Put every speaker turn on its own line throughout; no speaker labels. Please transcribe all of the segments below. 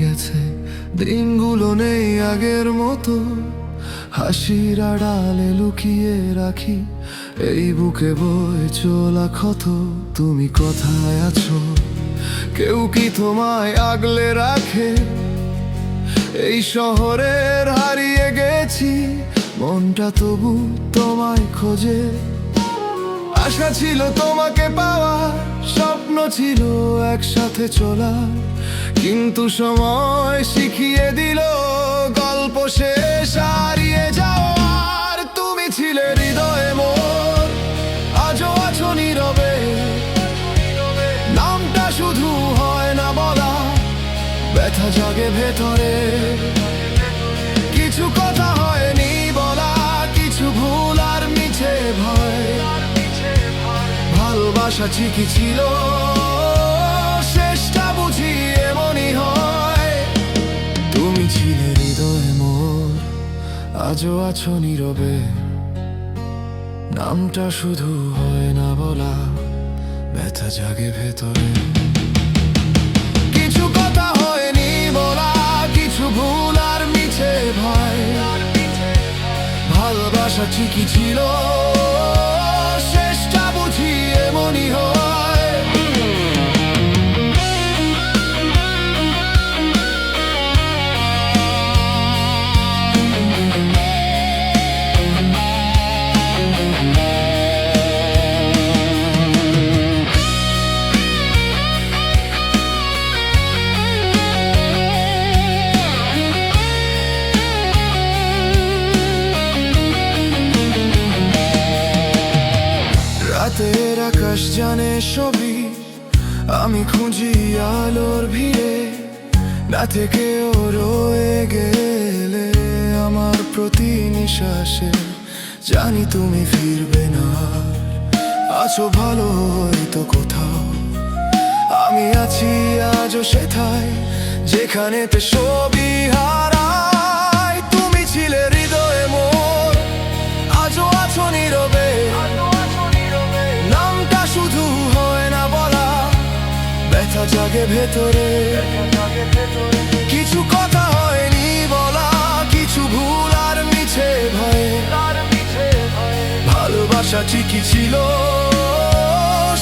গেছে, দিনগুলো নেই আগের মতো। হাসির আড়ালে লুকিয়ে রাখি এই বুকে বয়ে চলা ক্ষত। তুমি কোথায় আছো? কেউ কি তোমায় আগলে রাখে? এই শহরের হারিয়ে গেছি, মনটা তবু তোমায় খোঁজে। আশা ছিল তোমাকে পাওয়ার, স্বপ্ন ছিল একসাথে চলার, কিন্তু সময় শিখিয়ে দিল গল্প শেষ হারিয়ে যাওয়ার। তুমি ছিলে হৃদয়ে মোর, আজও আছো নীরবে। নামটা শুধু হয় না বলা, ব্যথা জাগে ভেতরে। কিছু কথা হয়নি বলা, কিছু ভুল আর মিছে ভয়। ভালোবাসা ঠিকই ছিল, শেষটা বুঝি এমনই হয়। তুমি ছিলে হৃদয়ে মোর, আজও আছো নীরবে। নামটা শুধু হয় না বলা, ব্যথা জাগে ভেতরে। কিছু কথা হয়নি বলা, কিছু ভুল আর মিছে ভয়। ভালোবাসা ঠিকই ছিল, শেষটা বুঝি এমনই হয়। রাতের আকাশ জানে সবই, আমি খুঁজি আলোর ভিড়ে। না থেকেও রয়ে গেলে আমার প্রতি নিঃশ্বাসে, জানি তুমি ফিরবে না। আছো ভালো হয়তো কোথাও, আমি আছি আজও সেথায়, যেখানেতে সবই হারায়। তুমি ছিলে হৃদয়ে মোর, আজও আছো নীরবে। নামটা শুধু হয় না বলা, ব্যথা জাগে ভেতরে। কিছু কথা হয়নি বলা, কিছু ভুল আর মিছে ভয়ে। ভালোবাসা ঠিকই ছিল,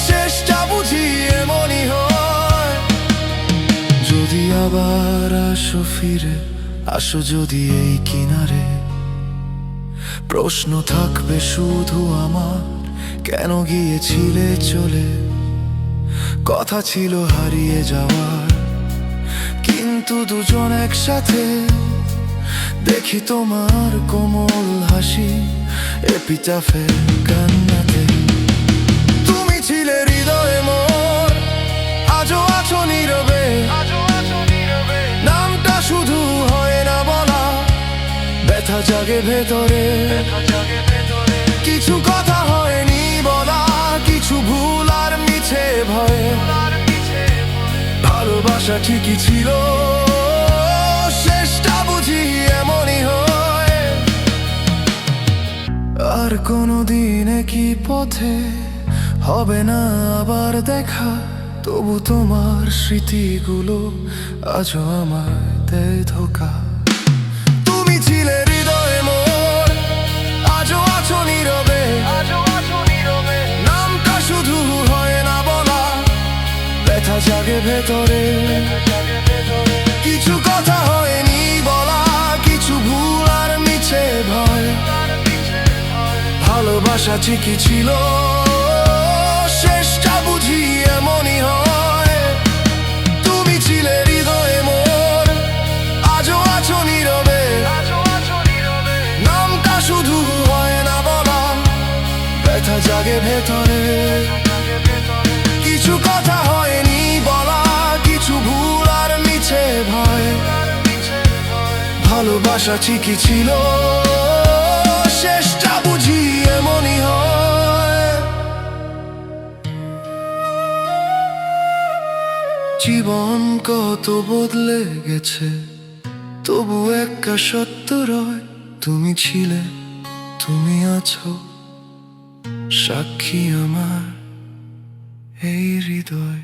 শেষটা বুঝি এমনই হয়। যদি আবার আসো ফিরে, আসো যদি এই কিনারে, প্রশ্ন থাকবে শুধু আমার, কেন গিয়েছিলে চলে? কথা ছিল হারিয়ে যাওয়ার, কিন্তু দুজন একসাথে। দেখি তোমার কোমল হাসি এপিটাফের কান্নাতে। তুমি ছিলে হৃদয়ে মোর, আজও আছো নীরবে। নামটা শুধু হয় না বলা, ব্যথা জাগে ভেতরে। কিছু কথা হয়নি বলা, কিছু ভুল আর মিছে ভয়ে। ভালোবাসা ঠিকই ছিল, শেষটা বুঝি এমনই হয়। আর কোনোদিন কি পথে হবে না আবার দেখা, তবু তোমার স্মৃতিগুলো আজও আমায় দেয় ধোঁকা। তুমি ছিলে হৃদয়ে মোর, আজও আছো নীরবে। নামটা শুধু হয় না বলা, ব্যথা জাগে ভেতরে। কিছু কথা হয়নি বলা, কিছু ভুল আর মিছে ভয়। ভালোবাসা ঠিকই ছিল, শেষটা বুঝি এমনই হয়। তুমি ছিলে হৃদয়ে মোর, আজও আছো নীরবে। নামটা শুধু হয় না বলা, ব্যথা জাগে ভেতরে। কিছু কথা হয়নি বলা, কিছু ভুল আর মিছে ভয়। ভালোবাসা ঠিকই ছিল, শেষটা বুঝি এমনই হয়। জীবন কত বদলে গেছে, তবু একটা সত্য রয়। তুমি ছিলে, তুমি আছো, সাক্ষী আমার এই হৃদয়।